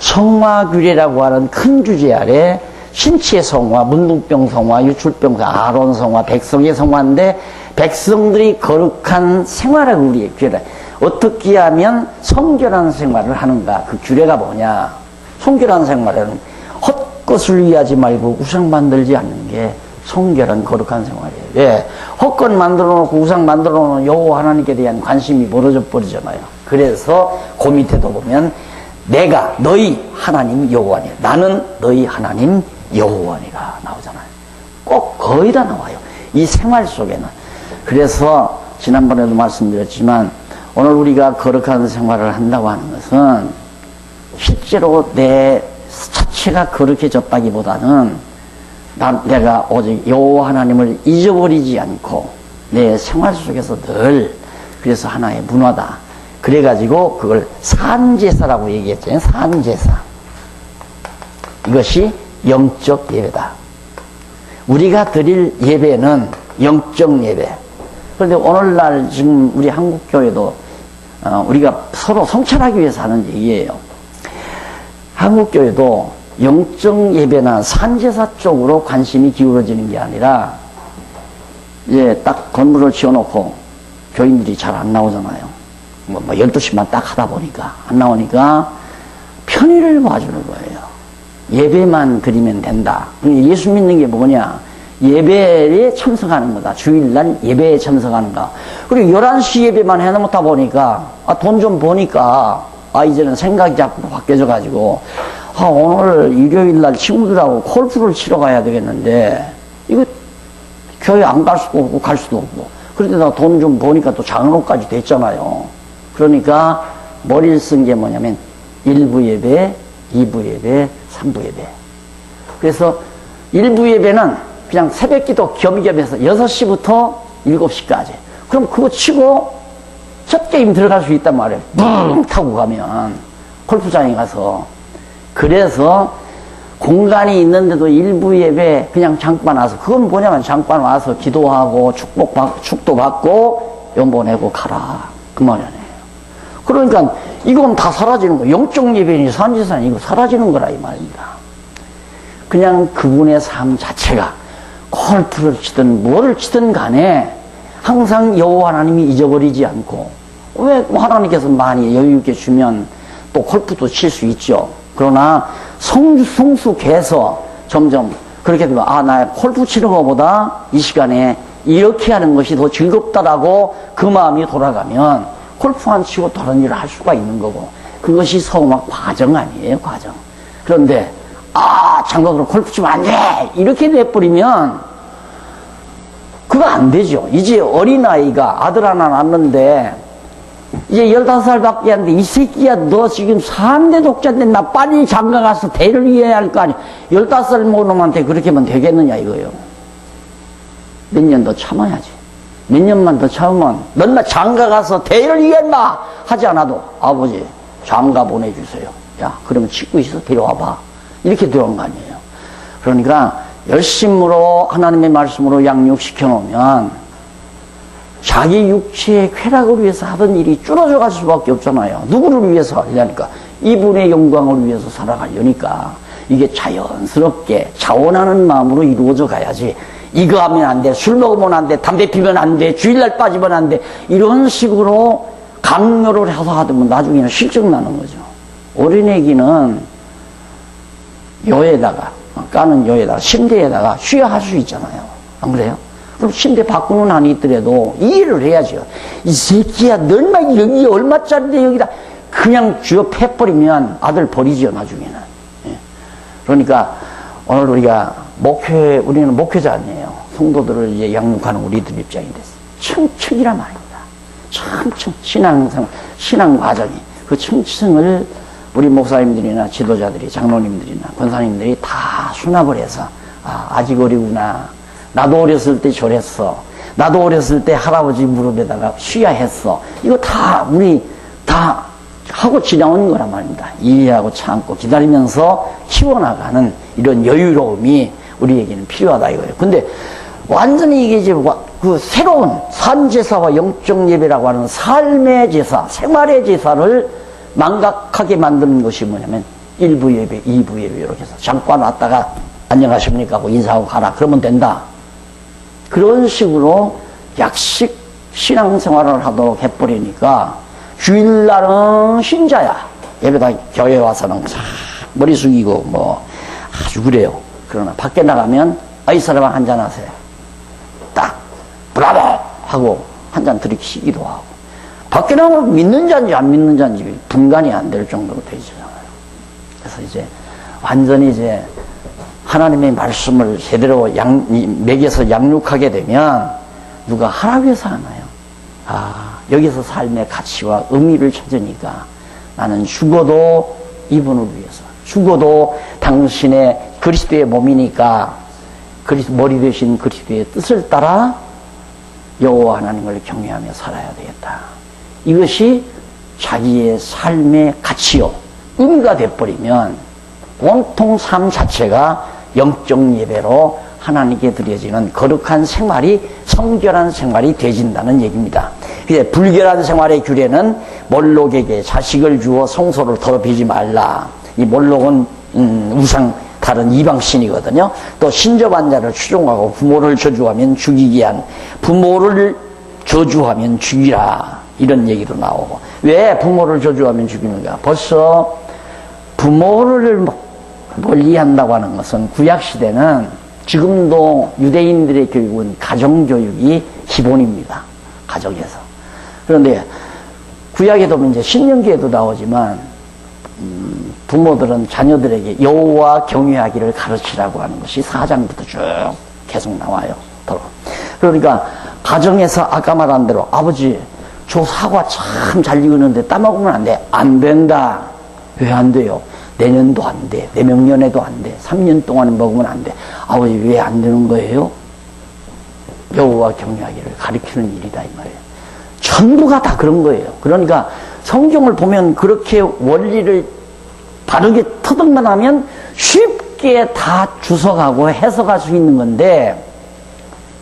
성화규례라고 하는 큰 주제 아래 신치의 성화, 문둥병 성화, 유출병 성화, 아론 성화, 백성의 성화인데 백성들이 거룩한 생활을 우리의 규례. 어떻게 하면 성결한 생활을 하는가? 그 규례가 뭐냐? 성결한 생활은 헛것을 위하지 말고 우상 만들지 않는 게 성결한 거룩한 생활이에요. 왜? 헛것 만들어 놓고 우상 만들어 놓은 여호와 하나님께 대한 관심이 멀어져 버리잖아요. 그래서 그 밑에도 보면 내가 너희 하나님 여호와니라. 나는 너희 하나님 여호와니라 나오잖아요. 꼭 거의 다 나와요. 이 생활 속에는. 그래서 지난번에도 말씀드렸지만 오늘 우리가 거룩한 생활을 한다고 하는 것은 실제로 내 자체가 거룩해졌다기보다는 내가 오직 여호와 하나님을 잊어버리지 않고 내 생활 속에서 늘 그래서 하나의 문화다. 그래가지고 그걸 산제사라고 얘기했잖아요. 산제사. 이것이 영적 예배다. 우리가 드릴 예배는 영적 예배. 그런데 오늘날 지금 우리 한국교회도 우리가 서로 성찰하기 위해서 하는 얘기예요. 한국교회도 영적 예배나 산제사 쪽으로 관심이 기울어지는 게 아니라 이제 딱 건물을 지어놓고 교인들이 잘 안 나오잖아요. 뭐 12시만 딱 하다 보니까 안 나오니까 편의를 봐주는 거예요. 예배만 드리면 된다. 예수 믿는 게 뭐냐? 예배에 참석하는 거다. 주일날 예배에 참석하는 거. 그리고 11시 예배만 해놓다 보니까 돈 좀 버니까 이제는 생각이 자꾸 바뀌어져 가지고 오늘 일요일날 친구들하고 골프를 치러 가야 되겠는데 이거 교회 안 갈 수도 없고 갈 수도 없고 그런데 나 돈 좀 버니까 또 장로까지 됐잖아요. 그러니까 머리를 쓴 게 뭐냐면 1부 예배, 2부 예배, 3부 예배. 그래서 1부 예배는 그냥 새벽기도 겸겸해서 6시부터 7시까지. 그럼 그거 치고 첫 게임 들어갈 수 있단 말이에요. 뿡 타고 가면 골프장에 가서. 그래서 공간이 있는데도 1부 예배 그냥 잠깐 와서 그건 뭐냐면 잠깐 와서 기도하고 축도 받고 연보 내고 가라. 그 말이 아니에요. 그러니까 이건 다 사라지는 거예요. 영적 예배니 산지사니 이거 사라지는 거라 이 말입니다. 그냥 그분의 삶 자체가 골프를 치든 뭐를 치든 간에 항상 여호와 하나님이 잊어버리지 않고 왜 하나님께서 많이 여유 있게 주면 또 골프도 칠 수 있죠. 그러나 성숙해서 점점 그렇게 되면 나 골프 치는 것보다 이 시간에 이렇게 하는 것이 더 즐겁다라고 그 마음이 돌아가면 골프 안 치고 다른 일을 할 수가 있는 거고 그것이 성막 과정 아니에요. 과정. 그런데 장갑으로 골프 치면 안 돼! 이렇게 내버리면 그거 안 되죠. 이제 어린아이가 아들 하나 낳았는데 이제 15살밖에 안 돼. 이 새끼야 너 지금 4대 독자인데 나 빨리 장가 가서 대를 이해해야 할 거 아니야. 15살 먹은 놈한테 그렇게 하면 되겠느냐 이거요. 몇 년 더 참아야지. 몇 년만 더 참으면 넌 나 장가 가서 대를 이해했나 하지 않아도 아버지 장가 보내주세요. 야 그러면 치고 있어 데려와봐. 이렇게 들어온 거 아니에요. 그러니까 열심으로 하나님의 말씀으로 양육시켜 놓으면 자기 육체의 쾌락을 위해서 하던 일이 줄어져 갈 수밖에 없잖아요. 누구를 위해서 하려니까? 이분의 영광을 위해서 살아가려니까. 이게 자연스럽게 자원하는 마음으로 이루어져 가야지. 이거 하면 안 돼, 술 먹으면 안 돼, 담배 피면 안 돼, 주일날 빠지면 안 돼, 이런 식으로 강요를 해서 하면 나중에는 실증 나는 거죠. 어린애기는 여에다가, 까는 여에다가, 침대에다가 쉬어할 수 있잖아요. 안 그래요? 그럼 침대 바꾸는 한이 있더라도 이해를 해야죠. 이 새끼야, 넌만 여기 얼마짜리인데 여기다 그냥 쥐어 패버리면 아들 버리죠, 나중에는. 예. 그러니까 오늘 우리가 우리는 목회자 아니에요. 성도들을 이제 양육하는 우리들 입장인데, 청층이란 말입니다. 청층, 신앙 과정이. 그 청층을 우리 목사님들이나 지도자들이, 장로님들이나 권사님들이 다 수납을 해서, 아직 어리구나. 나도 어렸을 때 저랬어. 나도 어렸을 때 할아버지 무릎에다가 쉬야 했어. 이거 다, 우리 다 하고 지나온 거란 말입니다. 이해하고 참고 기다리면서 키워나가는 이런 여유로움이 우리에게는 필요하다 이거예요. 근데 완전히 이게 이제 그 새로운 산제사와 영적 예배라고 하는 삶의 제사, 생활의 제사를 망각하게 만드는 것이 뭐냐면 1부 예배, 2부 예배 이렇게 해서 잠깐 왔다가 안녕하십니까 하고 인사하고 가라 그러면 된다. 그런 식으로 약식 신앙생활을 하도록 해버리니까 주일날은 신자야. 예배다 교회 와서는 머리 숙이고 뭐 아주 그래요. 그러나 밖에 나가면 이 사람아 한잔 하세요. 딱 브라보 하고 한잔 들이키기도 하고 밖에 나가면 믿는 자인지 안 믿는 자인지 분간이 안 될 정도로 되잖아요. 그래서 이제 완전히 이제 하나님의 말씀을 제대로 먹여서 양육하게 되면 누가 하라고 해서 하나요? 여기서 삶의 가치와 의미를 찾으니까 나는 죽어도 이분을 위해서, 죽어도 당신의 그리스도의 몸이니까 머리 되신 그리스도의 뜻을 따라 여호와 하나님을 경외하며 살아야 되겠다. 이것이 자기의 삶의 가치요, 의미가 돼버리면 온통 삶 자체가 영적 예배로 하나님께 드려지는 거룩한 생활이, 성결한 생활이 되진다는 얘기입니다. 이제 불결한 생활의 규례는 몰록에게 자식을 주어 성소를 더럽히지 말라. 이 몰록은 우상 다른 이방신이거든요. 또 신접한 자를 추종하고 부모를 저주하면 죽이게 한 부모를 저주하면 죽이라. 이런 얘기도 나오고. 왜 부모를 저주하면 죽이는가? 벌써 부모를 멀리한다고 하는 것은 구약시대는 지금도 유대인들의 교육은 가정교육이 기본입니다. 가정에서. 그런데 구약에도 이제 신명기에도 나오지만 부모들은 자녀들에게 여호와 경외하기를 가르치라고 하는 것이 4장부터 쭉 계속 나와요. 그러니까 가정에서 아까 말한 대로 아버지 저 사과 참 잘 익었는데 따먹으면 안 돼. 안 된다. 왜 안 돼요? 내년도 안 돼. 내명년에도 안 돼. 3년 동안 먹으면 안 돼. 아버지 왜 안 되는 거예요? 여호와 경외하기를 가르치는 일이다 이 말이에요. 전부가 다 그런 거예요. 그러니까 성경을 보면 그렇게 원리를 바르게 터득만 하면 쉽게 다 주석하고 해석할 수 있는 건데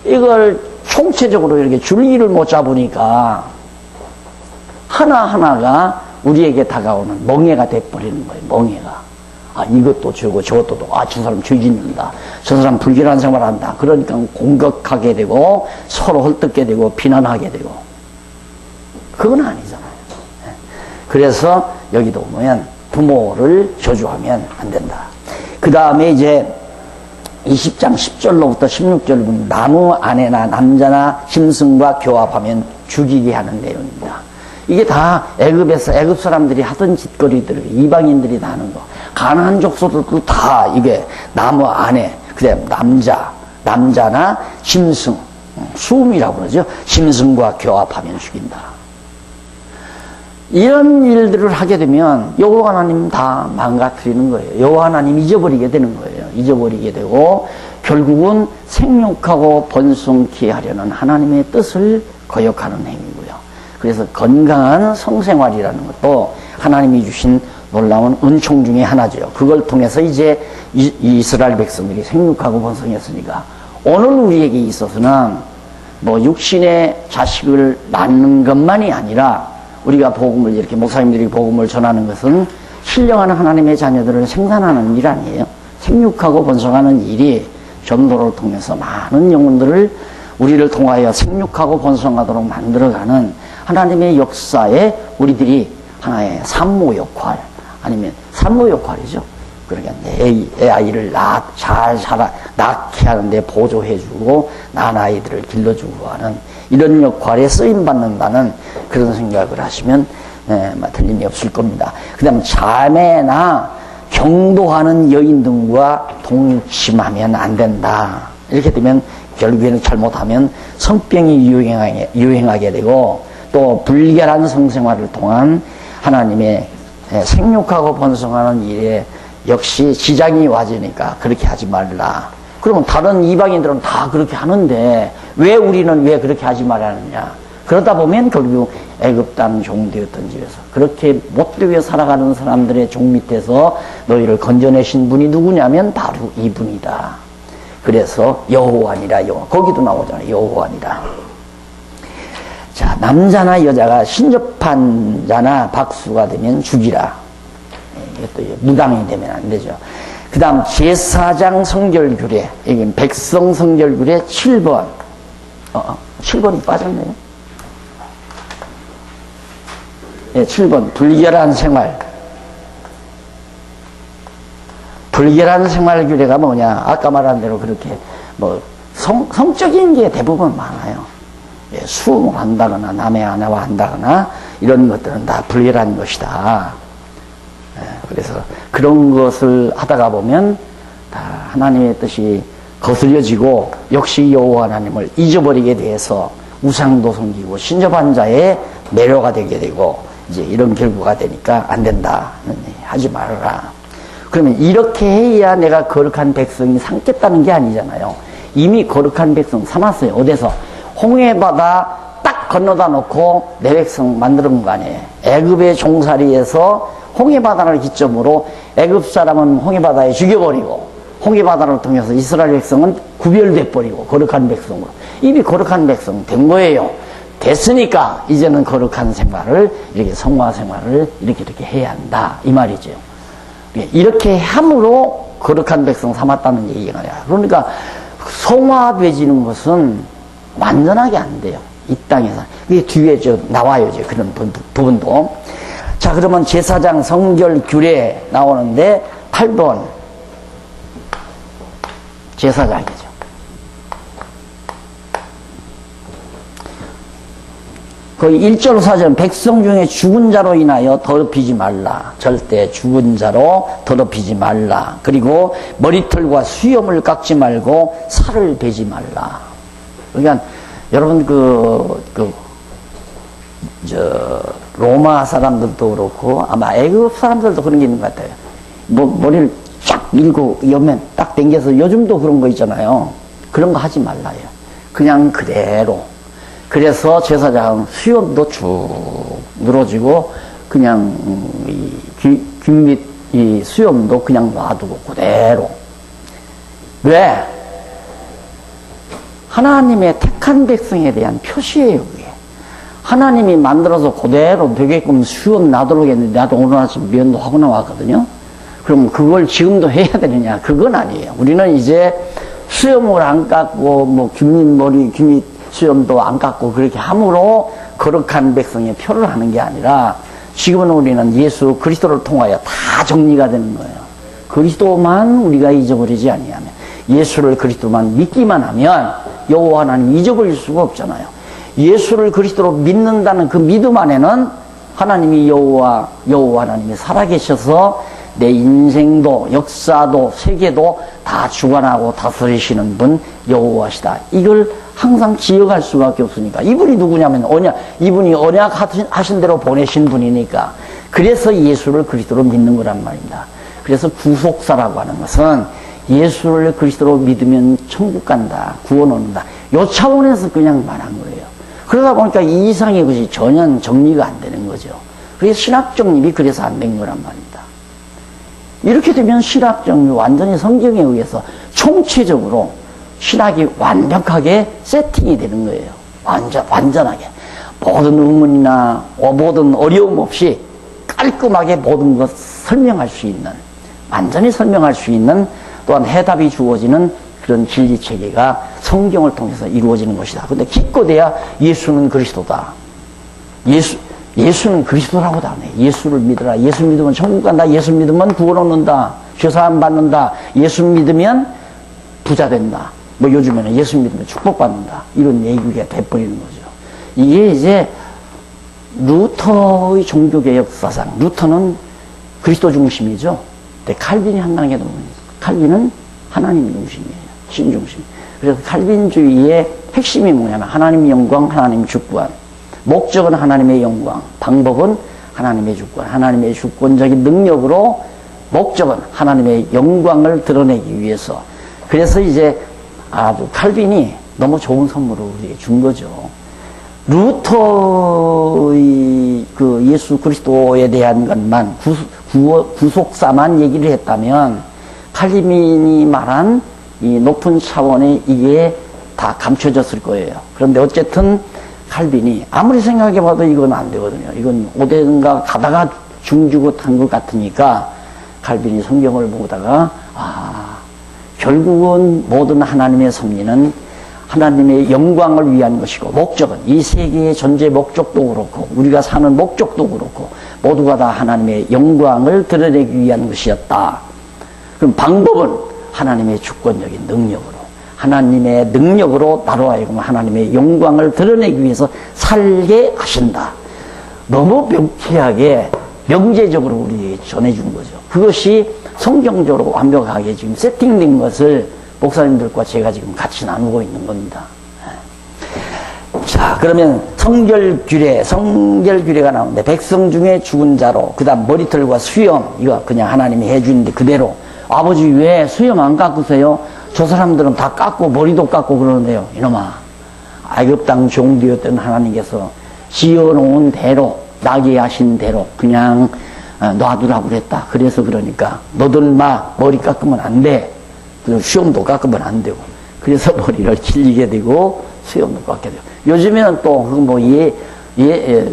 이걸 총체적으로 이렇게 줄기를 못 잡으니까 하나하나가 우리에게 다가오는 멍해가 돼버리는 거예요. 멍해가. 이것도 죄고 저것도 저 사람 죄 짓는다. 저 사람 불결한 생활한다. 그러니까 공격하게 되고 서로 헐뜯게 되고 비난하게 되고 그건 아니잖아요. 그래서 여기도 보면 부모를 저주하면 안 된다. 그 다음에 이제 20장 10절로부터 16절을 보면 나무 아내나 남자나 짐승과 교합하면 죽이게 하는 내용입니다. 이게 다 애굽에서 애굽 사람들이 하던 짓거리들, 이방인들이 다 하는 거. 가나안 족속들도 다 이게 나무 아내, 그다음 남자나 짐승, 수음이라고 그러죠. 짐승과 교합하면 죽인다. 이런 일들을 하게 되면 여호와 하나님 다 망가뜨리는 거예요. 여호와 하나님 잊어버리게 되는 거예요. 잊어버리게 되고 결국은 생육하고 번성케 하려는 하나님의 뜻을 거역하는 행위고요. 그래서 건강한 성생활이라는 것도 하나님이 주신 놀라운 은총 중에 하나죠. 그걸 통해서 이제 이스라엘 백성들이 생육하고 번성했으니까 오늘 우리에게 있어서는 뭐 육신의 자식을 낳는 것만이 아니라 우리가 복음을 이렇게 목사님들이 복음을 전하는 것은 신령한 하나님의 자녀들을 생산하는 일 아니에요. 생육하고 번성하는 일이 전도를 통해서 많은 영혼들을 우리를 통하여 생육하고 번성하도록 만들어가는 하나님의 역사에 우리들이 하나의 산모 역할, 아니면 산모 역할이죠. 그러니까 내 아이를 잘 낳게 하는데 보조해주고 난 아이들을 길러주고 하는 이런 역할에 쓰임받는다는 그런 생각을 하시면 틀림이 없을 겁니다. 그 다음 자매나 경도하는 여인 등과 동침하면 안 된다. 이렇게 되면 결국에는 잘못하면 성병이 유행하게 되고 또 불결한 성생활을 통한 하나님의 생육하고 번성하는 일에 역시 지장이 와지니까 그렇게 하지 말라. 그러면 다른 이방인들은 다 그렇게 하는데 왜 우리는 왜 그렇게 하지 말라느냐. 그러다 보면 결국 애굽 땅 종되었던 집에서 그렇게 못되게 살아가는 사람들의 종 밑에서 너희를 건져내신 분이 누구냐면 바로 이분이다. 그래서 여호와니라. 거기도 나오잖아요. 여호와니라. 자, 남자나 여자가 신접한 자나 박수가 되면 죽이라. 이것도 무당이 되면 안 되죠. 그 다음 제사장 성결규례, 이건 백성 성결규례 7번. 7번이 빠졌네요. 네, 7번 불결한 생활. 불결한 생활 규례가 뭐냐? 아까 말한 대로 그렇게 뭐 성적인 게 대부분 많아요. 예, 수음을 한다거나 남의 아내와 한다거나 이런 것들은 다 불결한 것이다. 예, 그래서 그런 것을 하다가 보면 다 하나님의 뜻이 거슬려지고 역시 여호와 하나님을 잊어버리게 돼서 우상도 섬기고 신접한 자의 매료가 되게 되고 이제 이런 결과가 되니까 안 된다. 하지 말아라. 그러면 이렇게 해야 내가 거룩한 백성이 삼겠다는 게 아니잖아요. 이미 거룩한 백성 삼았어요. 어디서? 홍해바다 딱 건너다 놓고 내 백성 만드는 거 아니에요. 애굽의 종살이에서 홍해바다를 기점으로 애굽 사람은 홍해바다에 죽여버리고 홍해바다를 통해서 이스라엘 백성은 구별돼 버리고 거룩한 백성으로 이미 거룩한 백성 된 거예요. 됐으니까 이제는 거룩한 생활을 이렇게 성화 생활을 이렇게 해야 한다 이 말이죠. 이렇게 함으로 거룩한 백성 삼았다는 얘기가 아니라 그러니까 성화되지는 것은 완전하게 안 돼요. 이 땅에서. 이게 뒤에 나와요. 이제 그런 부분도. 자, 그러면 제사장 성결 규례 나오는데 8번. 제사장이죠. 거의 1절 사전 백성 중에 죽은 자로 인하여 더럽히지 말라. 절대 죽은 자로 더럽히지 말라. 그리고 머리털과 수염을 깎지 말고 살을 베지 말라. 그러니까 여러분 로마 사람들도 그렇고 아마 애굽 사람들도 그런 게 있는 것 같아요. 뭐 머리를 쫙 밀고 옆면 딱 당겨서 요즘도 그런 거 있잖아요. 그런 거 하지 말라요. 그냥 그대로. 그래서 제사장 수염도 쭉 늘어지고 그냥 귀 밑 이 수염도 그냥 놔두고 그대로. 왜? 하나님의 택한 백성에 대한 표시예요. 그게. 하나님이 만들어서 그대로 되게끔 수염 나도록 했는데 나도 오늘 아침 면도 하고 나왔거든요. 그럼 그걸 지금도 해야 되느냐? 그건 아니에요. 우리는 이제 수염을 안 깎고 뭐 귀밑 수염도 안 깎고 그렇게 함으로 거룩한 백성의 표를 하는 게 아니라 지금은 우리는 예수 그리스도를 통하여 다 정리가 되는 거예요. 그리스도만 우리가 잊어버리지 아니하면 예수를 그리스도만 믿기만 하면 여호와 하나님 잊어버릴 수가 없잖아요. 예수를 그리스도로 믿는다는 그 믿음 안에는 하나님이 여호와 하나님이 살아계셔서 내 인생도 역사도 세계도 다 주관하고 다스리시는 분 여호와시다. 이걸 항상 기억할 수밖에 없으니까. 이분이 누구냐면 이분이 언약 하신 대로 보내신 분이니까. 그래서 예수를 그리스도로 믿는 거란 말입니다. 그래서 구속사라고 하는 것은 예수를 그리스도로 믿으면 천국 간다, 구원 얻는다. 요 차원에서 그냥 말한 거예요. 그러다 보니까 이 이상의 것이 전혀 정리가 안 되는 거죠. 그게 신학 정립이 그래서 안 된 거란 말입니다. 이렇게 되면 신학 정립 완전히 성경에 의해서 총체적으로 신학이 완벽하게 세팅이 되는 거예요. 완전하게. 모든 의문이나 모든 어려움 없이 깔끔하게 모든 것 설명할 수 있는, 완전히 설명할 수 있는, 또한 해답이 주어지는 그런 진리 체계가 성경을 통해서 이루어지는 것이다. 근데 기껏해야 예수는 그리스도다. 예수는 그리스도라고 다 하네. 예수를 믿어라. 예수 믿으면 천국 간다. 예수 믿으면 구원 얻는다. 죄사함 받는다. 예수 믿으면 부자 된다. 뭐 요즘에는 예수 믿으면 축복받는다. 이런 얘기가 돼버리는 거죠. 이게 이제 루터의 종교개혁 사상. 루터는 그리스도 중심이죠. 근데 칼빈이 한 단계 더 보면 칼빈은 하나님 중심이에요. 신 중심. 그래서 칼빈주의의 핵심이 뭐냐면 하나님 영광, 하나님 주권. 목적은 하나님의 영광, 방법은 하나님의 주권. 하나님의 주권적인 능력으로 목적은 하나님의 영광을 드러내기 위해서. 그래서 이제 아주 칼빈이 너무 좋은 선물을 우리에게 준 거죠. 루터의 그 예수 그리스도에 대한 것만 구속사만 얘기를 했다면 칼빈이 말한 이 높은 차원에 이게 다 감춰졌을 거예요. 그런데 어쨌든 칼빈이 아무리 생각해봐도 이건 안 되거든요. 이건 어딘가 가다가 중주고 탄 것 같으니까 칼빈이 성경을 보다가 결국은 모든 하나님의 섭리는 하나님의 영광을 위한 것이고 목적은 이 세계의 존재 목적도 그렇고 우리가 사는 목적도 그렇고 모두가 다 하나님의 영광을 드러내기 위한 것이었다. 그럼 방법은 하나님의 주권적인 능력으로 하나님의 능력으로 나로 하여금 하나님의 영광을 드러내기 위해서 살게 하신다. 너무 명쾌하게 명제적으로 우리에게 전해준 거죠. 그것이 성경적으로 완벽하게 지금 세팅된 것을 목사님들과 제가 지금 같이 나누고 있는 겁니다. 자, 그러면 성결규례가 나오는데 백성 중에 죽은 자로 그 다음 머리털과 수염 이거 그냥 하나님이 해주는데 그대로 아버지 왜 수염 안 깎으세요? 저 사람들은 다 깎고 머리도 깎고 그러는데요. 이놈아, 애굽 땅 종되었던 하나님께서 지어놓은 대로 나게 하신 대로 그냥 놔두라고 그랬다. 그래서 그러니까 너들 머리 깎으면 안 돼. 수염도 깎으면 안 되고. 그래서 머리를 길리게 되고 수염도 깎게 되고. 요즘에는 또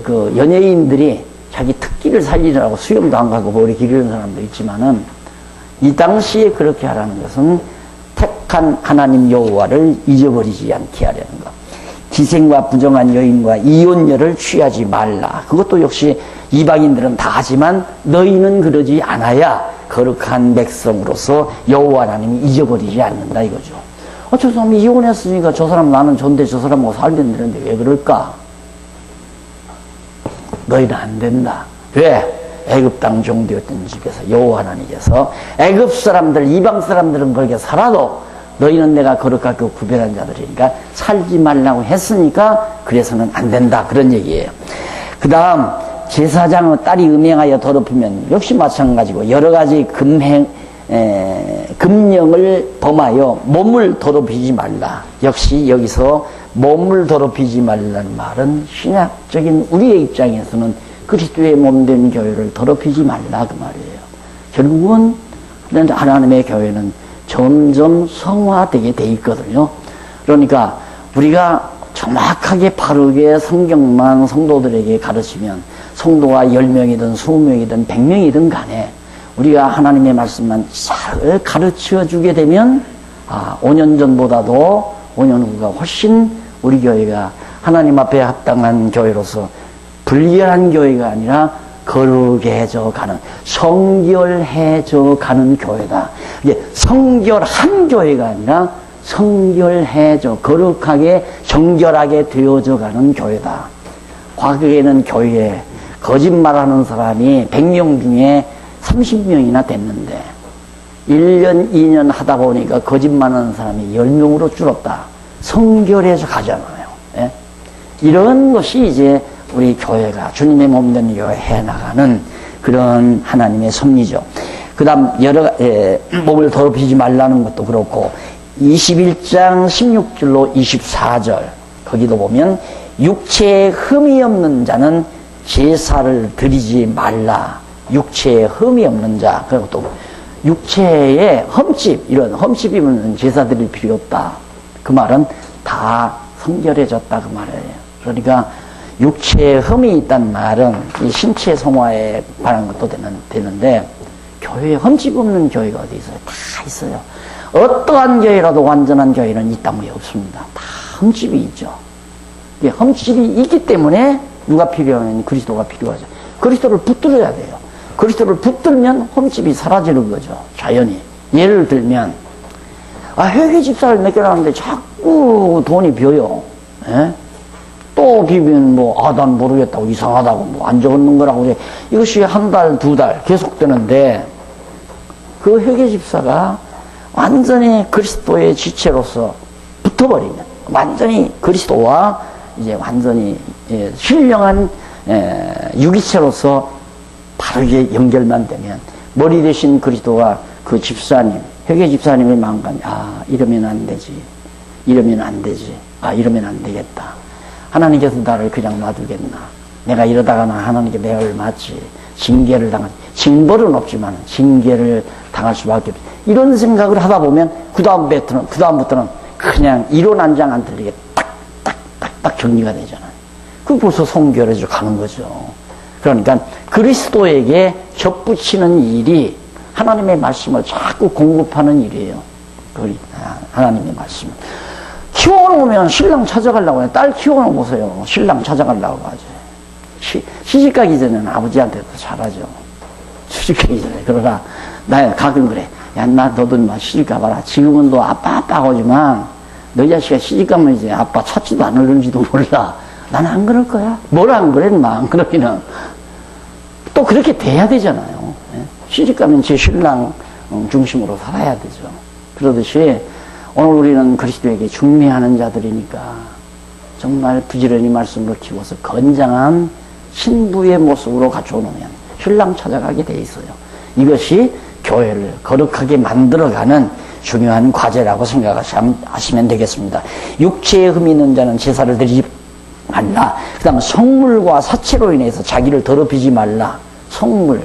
그 연예인들이 자기 특기를 살리느라고 수염도 안 깎고 머리 기르는 사람도 있지만은 이 당시에 그렇게 하라는 것은 택한 하나님 여호와를 잊어버리지 않게 하려는 것. 기생과 부정한 여인과 이혼녀를 취하지 말라. 그것도 역시 이방인들은 다 하지만 너희는 그러지 않아야 거룩한 백성으로서 여호와 하나님이 잊어버리지 않는다 이거죠. 저 사람이 이혼했으니까 저 사람 나는 좋은데 저 사람하고 살면 되는데 왜 그럴까? 너희는 안 된다. 왜? 애굽 땅 종되었던 집에서 여호와 하나님께서 애굽 사람들 이방 사람들은 그렇게 살아도 너희는 내가 거룩하게 구별한 자들이니까 살지 말라고 했으니까 그래서는 안 된다 그런 얘기예요. 그 다음 제사장의 딸이 음행하여 더럽히면 역시 마찬가지고 여러 가지 금령을 범하여 몸을 더럽히지 말라. 역시 여기서 몸을 더럽히지 말라는 말은 신약적인 우리의 입장에서는 그리스도의 몸된 교회를 더럽히지 말라 그 말이에요. 결국은 하나님의 교회는 점점 성화되게 돼 있거든요. 그러니까 우리가 정확하게 바르게 성경만 성도들에게 가르치면 성도가 10명이든 20명이든 100명이든 간에 우리가 하나님의 말씀만 잘 가르쳐 주게 되면 5년 전보다도 5년 후가 훨씬 우리 교회가 하나님 앞에 합당한 교회로서 불결한 교회가 아니라 거룩해져 가는, 성결해져 가는 교회다. 이게 성결한 교회가 아니라 성결해져, 거룩하게, 정결하게 되어져 가는 교회다. 과거에는 교회에 거짓말하는 사람이 100명 중에 30명이나 됐는데 1년, 2년 하다 보니까 거짓말하는 사람이 10명으로 줄었다. 성결해져 가잖아요. 예? 이런 것이 이제 우리 교회가 주님의 몸된 교회 해나가는 그런 하나님의 섭리죠. 그 다음 몸을 더럽히지 말라는 것도 그렇고 21장 16절로 24절 거기도 보면 육체에 흠이 없는 자는 제사를 드리지 말라. 육체에 흠이 없는 자. 그리고 또 육체에 흠집, 이런 흠집이면 제사 드릴 필요 없다. 그 말은 다 성결해졌다 그 말이에요. 그러니까 육체에 흠이 있다는 말은 이 신체 성화에 관한 것도 되는데 교회에 흠집 없는 교회가 어디 있어요? 다 있어요. 어떠한 교회라도 완전한 교회는 이 땅에 없습니다. 다 흠집이 있죠. 흠집이 있기 때문에 누가 필요하면 그리스도가 필요하죠. 그리스도를 붙들어야 돼요. 그리스도를 붙들면 흠집이 사라지는 거죠. 자연히. 예를 들면 회계 집사를 맡겨놨는데 자꾸 돈이 비어요. 예? 또 비면 난 모르겠다고 이상하다고 안 적었는 거라고 이것이 한 달, 두 달 계속되는데 그 회계 집사가 완전히 그리스도의 지체로서 붙어버리면 완전히 그리스도와 이제 완전히 신령한 유기체로서 바르게 연결만 되면 머리 대신 그리스도와 그 집사님, 회계 집사님의 마음가짐, 이러면 안 되지. 이러면 안 되지. 이러면 안 되겠다. 하나님께서 나를 그냥 놔두겠나. 내가 이러다가는 하나님께 매를 맞지. 징계를 징벌은 없지만 징계를 당할 수밖에 없지. 이런 생각을 하다 보면 그다음부터는 그냥 이론 한 장 안 틀리게 딱딱딱딱 정리가 되잖아요. 그 벌써 성결해져 가는 거죠. 그러니까 그리스도에게 접붙이는 일이 하나님의 말씀을 자꾸 공급하는 일이에요. 하나님의 말씀을. 키워놓으면 신랑 찾아가려고 해요. 딸 키워놓으세요. 신랑 찾아가려고 하죠. 시집가기 전에는 아버지한테도 잘하죠. 시집가기 전에. 그러나 나 가끔 그래. 너도 시집가봐라. 지금은 너 아빠 하지만 너희 자식이 시집가면 이제 아빠 찾지도 않을는지도 몰라. 나는 안 그럴 거야. 뭘 안 그래, 안 그러기는. 또 그렇게 돼야 되잖아요. 시집가면 제 신랑 중심으로 살아야 되죠. 그러듯이 오늘 우리는 그리스도에게 중매하는 자들이니까 정말 부지런히 말씀으로 키워서 건장한 신부의 모습으로 갖춰놓으면 신랑 찾아가게 돼 있어요. 이것이 교회를 거룩하게 만들어가는 중요한 과제라고 생각하시면 되겠습니다. 육체에 흠이 있는 자는 제사를 드리지 말라. 그 다음 성물과 사체로 인해서 자기를 더럽히지 말라. 성물.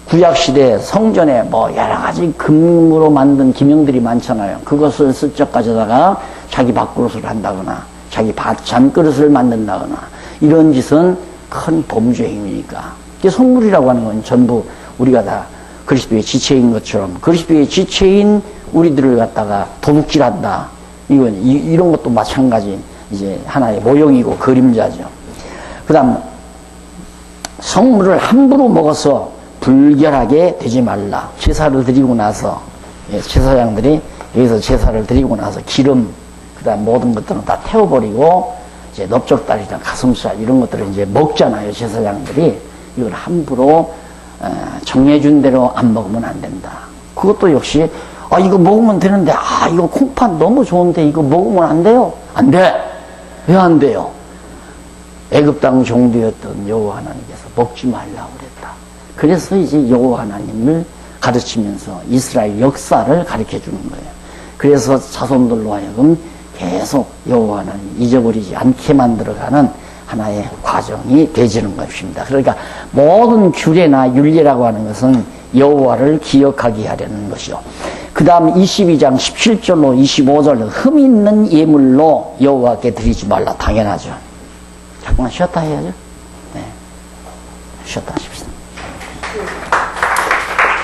구약시대 성전에 여러 가지 금으로 만든 기명들이 많잖아요. 그것을 슬쩍 가져다가 자기 밥그릇을 한다거나 자기 잔그릇을 만든다거나 이런 짓은 큰 범죄 행위니까. 성물이라고 하는 건 전부 우리가 다 그리스도의 지체인 것처럼 그리스도의 지체인 우리들을 갖다가 도둑질한다. 이런 것도 마찬가지 이제 하나의 모형이고 그림자죠. 그 다음 성물을 함부로 먹어서 불결하게 되지 말라. 제사를 드리고 나서 제사장들이 여기서 제사를 드리고 나서 기름 그다음 모든 것들은 다 태워버리고 이제 넓적다리나 가슴살 이런 것들을 이제 먹잖아요. 제사장들이 이걸 함부로 정해준 대로 안 먹으면 안 된다. 그것도 역시 이거 먹으면 되는데 이거 콩팥 너무 좋은데 이거 먹으면 안 돼요? 안 돼. 왜 안 돼요? 애굽 땅 종되었던 여호와 하나님께서 먹지 말라고 그랬다. 그래서 이제 여호와 하나님을 가르치면서 이스라엘 역사를 가르쳐 주는 거예요. 그래서 자손들로 하여금 계속 여호와 하나님 잊어버리지 않게 만들어가는 하나의 과정이 되지는 것입니다. 그러니까 모든 규례나 율례라고 하는 것은 여호와를 기억하게 하려는 것이요. 그 다음 22장 17절로 25절 흠 있는 예물로 여호와께 드리지 말라. 당연하죠. 잠깐만 쉬었다 해야죠. 네. 쉬었다 하십시오.